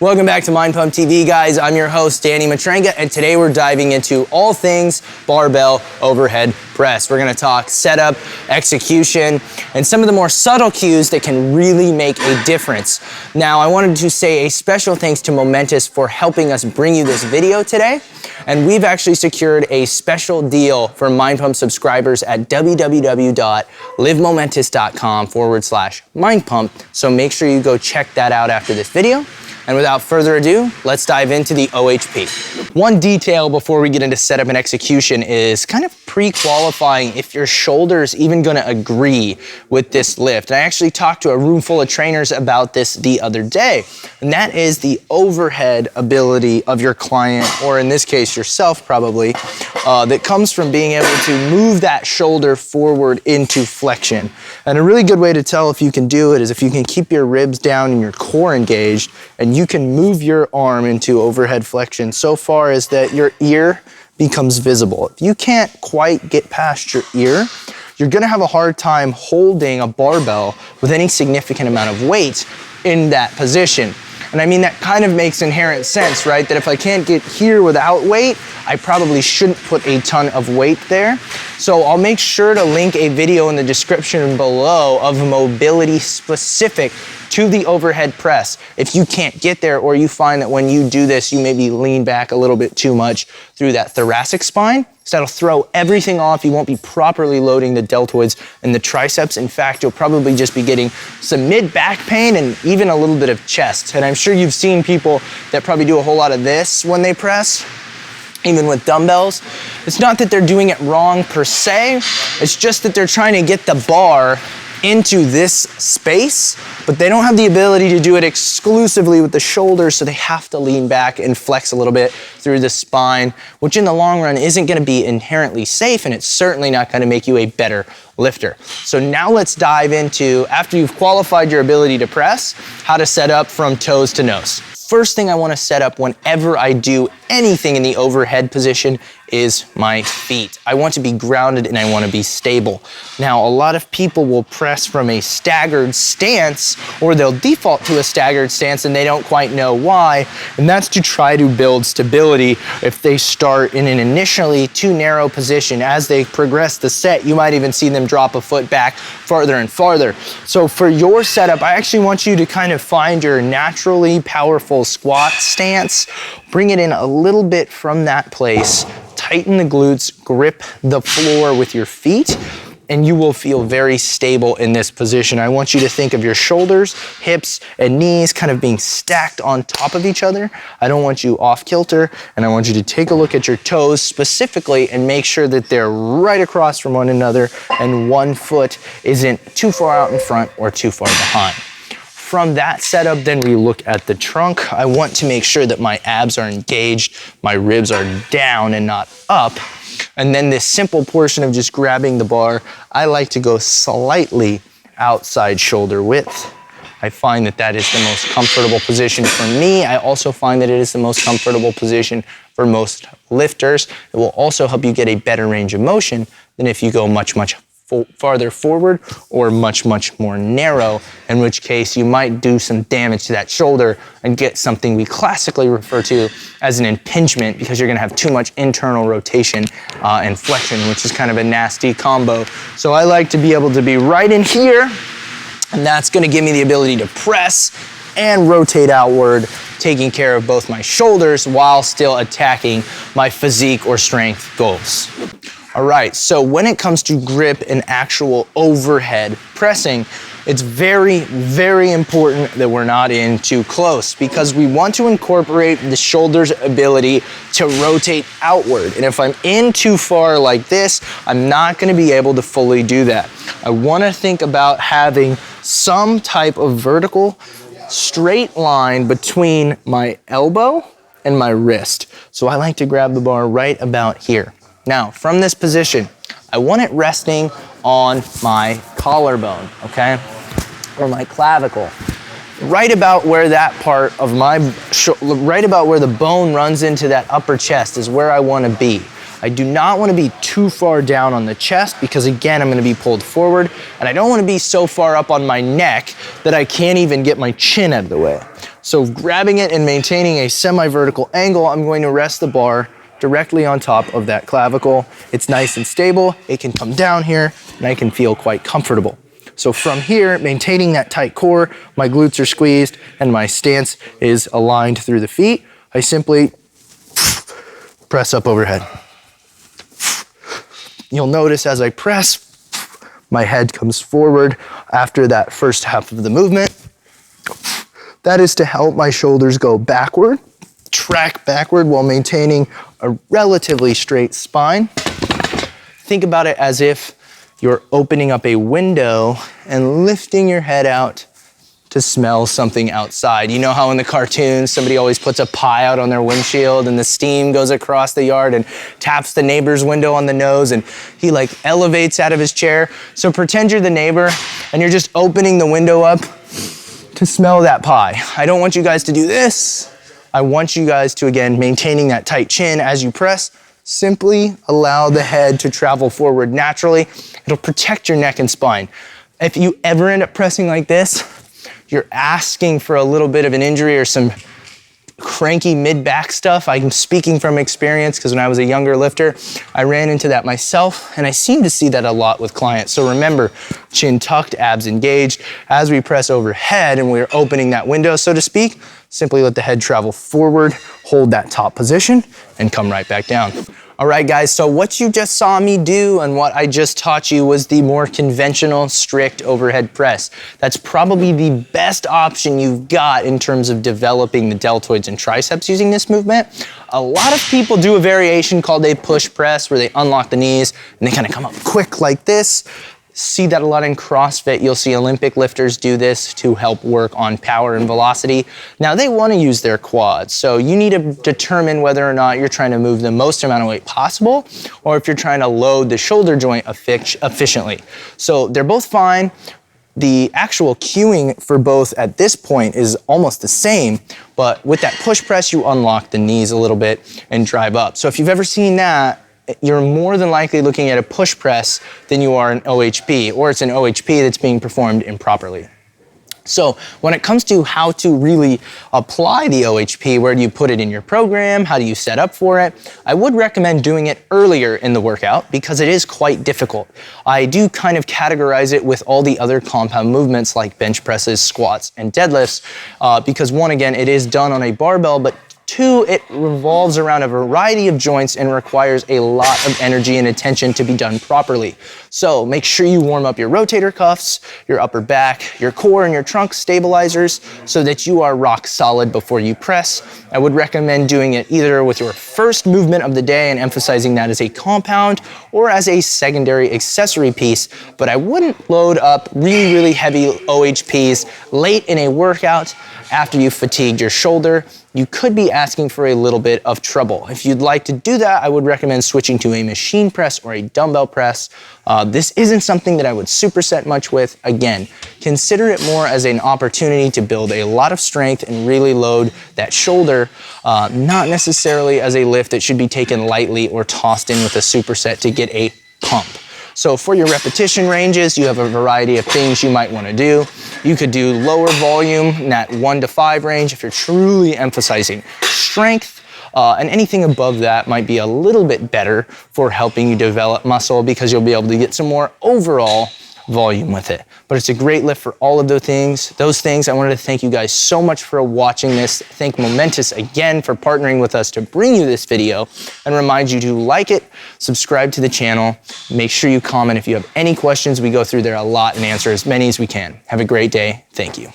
Welcome back to Mind Pump TV, guys. I'm your host, Danny Matrenga, and today we're diving into all things barbell overhead press. We're gonna talk setup, execution, and some of the more subtle cues that can really make a difference. Now, I wanted to say a special thanks to Momentous for helping us bring you this video today. And we've actually secured a special deal for Mind Pump subscribers at www.livemomentous.com/Mind Pump. So make sure you go check that out after this video. And without further ado, let's dive into the OHP. One detail before we get into setup and execution is kind of pre-qualifying if your shoulder's even gonna agree with this lift. And I actually talked to a room full of trainers about this the other day, and that is the overhead ability of your client, or in this case, yourself probably, that comes from being able to move that shoulder forward into flexion. And a really good way to tell if you can do it is if you can keep your ribs down and your core engaged, and you can move your arm into overhead flexion so far as that your ear becomes visible. If you can't quite get past your ear, you're gonna have a hard time holding a barbell with any significant amount of weight in that position. And I mean, that kind of makes inherent sense, right? That if I can't get here without weight, I probably shouldn't put a ton of weight there. So I'll make sure to link a video in the description below of mobility specific to the overhead press. If you can't get there, or you find that when you do this, you maybe lean back a little bit too much through that thoracic spine, so that'll throw everything off. You won't be properly loading the deltoids and the triceps. In fact, you'll probably just be getting some mid-back pain and even a little bit of chest. And I'm sure you've seen people that probably do a whole lot of this when they press, even with dumbbells. It's not that they're doing it wrong per se, it's just that they're trying to get the bar into this space, but they don't have the ability to do it exclusively with the shoulders, so they have to lean back and flex a little bit through the spine, which in the long run isn't gonna be inherently safe, and it's certainly not gonna make you a better lifter. So now let's dive into, after you've qualified your ability to press, how to set up from toes to nose. First thing I wanna set up whenever I do anything in the overhead position is my feet. I want to be grounded and I want to be stable. Now, a lot of people will press from a staggered stance, or they'll default to a staggered stance and they don't quite know why, and that's to try to build stability. If they start in an initially too narrow position, as they progress the set, you might even see them drop a foot back farther and farther. So for your setup, I actually want you to kind of find your naturally powerful squat stance, bring it in a little bit from that place, tighten the glutes, grip the floor with your feet, and you will feel very stable in this position. I want you to think of your shoulders, hips, and knees kind of being stacked on top of each other. I don't want you off kilter, and I want you to take a look at your toes specifically and make sure that they're right across from one another and one foot isn't too far out in front or too far behind. From that setup, then we look at the trunk. I want to make sure that my abs are engaged, my ribs are down and not up. And then this simple portion of just grabbing the bar, I like to go slightly outside shoulder width. I find that that is the most comfortable position for me. I also find that it is the most comfortable position for most lifters. It will also help you get a better range of motion than if you go much farther forward or much more narrow, in which case you might do some damage to that shoulder and get something we classically refer to as an impingement, because you're gonna have too much internal rotation and flexion, which is kind of a nasty combo. So I like to be able to be right in here, and that's gonna give me the ability to press and rotate outward, taking care of both my shoulders while still attacking my physique or strength goals. All right, so when it comes to grip and actual overhead pressing, it's very important that we're not in too close, because we want to incorporate the shoulder's ability to rotate outward. And if I'm in too far like this, I'm not gonna be able to fully do that. I wanna think about having some type of vertical straight line between my elbow and my wrist. So I like to grab the bar right about here. Now, from this position, I want it resting on my collarbone, okay? Or my clavicle. Right about where that part of right about where the bone runs into that upper chest is where I wanna be. I do not wanna be too far down on the chest, because again, I'm gonna be pulled forward, and I don't wanna be so far up on my neck that I can't even get my chin out of the way. So grabbing it and maintaining a semi-vertical angle, I'm going to rest the bar directly on top of that clavicle. It's nice and stable. It can come down here and I can feel quite comfortable. So from here, maintaining that tight core, my glutes are squeezed and my stance is aligned through the feet. I simply press up overhead. You'll notice as I press, my head comes forward after that first half of the movement. That is to help my shoulders go backward, track backward while maintaining a relatively straight spine. Think about it as if you're opening up a window and lifting your head out to smell something outside. You know how in the cartoons, somebody always puts a pie out on their windshield and the steam goes across the yard and taps the neighbor's window on the nose and he like elevates out of his chair. So pretend you're the neighbor and you're just opening the window up to smell that pie. I don't want you guys to do this. I want you guys to, again, maintaining that tight chin as you press, simply allow the head to travel forward naturally. It'll protect your neck and spine. If you ever end up pressing like this, you're asking for a little bit of an injury or some cranky mid-back stuff. I'm speaking from experience because when I was a younger lifter, I ran into that myself and I seem to see that a lot with clients. So remember, chin tucked, abs engaged. As we press overhead and we're opening that window, so to speak, simply let the head travel forward, hold that top position and come right back down. All right, guys, so what you just saw me do and what I just taught you was the more conventional, strict overhead press. That's probably the best option you've got in terms of developing the deltoids and triceps using this movement. A lot of people do a variation called a push press where they unlock the knees and they kind of come up quick like this. See that a lot in CrossFit. You'll see Olympic lifters do this to help work on power and velocity. Now they want to use their quads, so you need to determine whether or not you're trying to move the most amount of weight possible or if you're trying to load the shoulder joint efficiently. So they're both fine. The actual cueing for both at this point is almost the same, but with that push press, you unlock the knees a little bit and drive up. So if you've ever seen that, you're more than likely looking at a push press than you are an OHP, or it's an OHP that's being performed improperly. So when it comes to how to really apply the OHP, where do you put it in your program? How do you set up for it? I would recommend doing it earlier in the workout because it is quite difficult. I do kind of categorize it with all the other compound movements like bench presses, squats, and deadlifts because one, again, it is done on a barbell, but two, it revolves around a variety of joints and requires a lot of energy and attention to be done properly. So make sure you warm up your rotator cuffs, your upper back, your core, and your trunk stabilizers so that you are rock solid before you press. I would recommend doing it either with your first movement of the day and emphasizing that as a compound or as a secondary accessory piece, but I wouldn't load up really heavy OHPs late in a workout after you've fatigued your shoulder. You could be asking for a little bit of trouble. If you'd like to do that, I would recommend switching to a machine press or a dumbbell press. This isn't something that I would superset much with. Again, consider it more as an opportunity to build a lot of strength and really load that shoulder, not necessarily as a lift that should be taken lightly or tossed in with a superset to get a pump. So for your repetition ranges, you have a variety of things you might want to do. You could do lower volume in that 1 to 5 range if you're truly emphasizing strength. And anything above that might be a little bit better for helping you develop muscle because you'll be able to get some more overall volume with it. But it's a great lift for all of those things. I wanted to thank you guys so much for watching this. Thank Momentous again for partnering with us to bring you this video and remind you to like it, subscribe to the channel, make sure you comment if you have any questions. We go through there a lot and answer as many as we can. Have a great day. Thank you.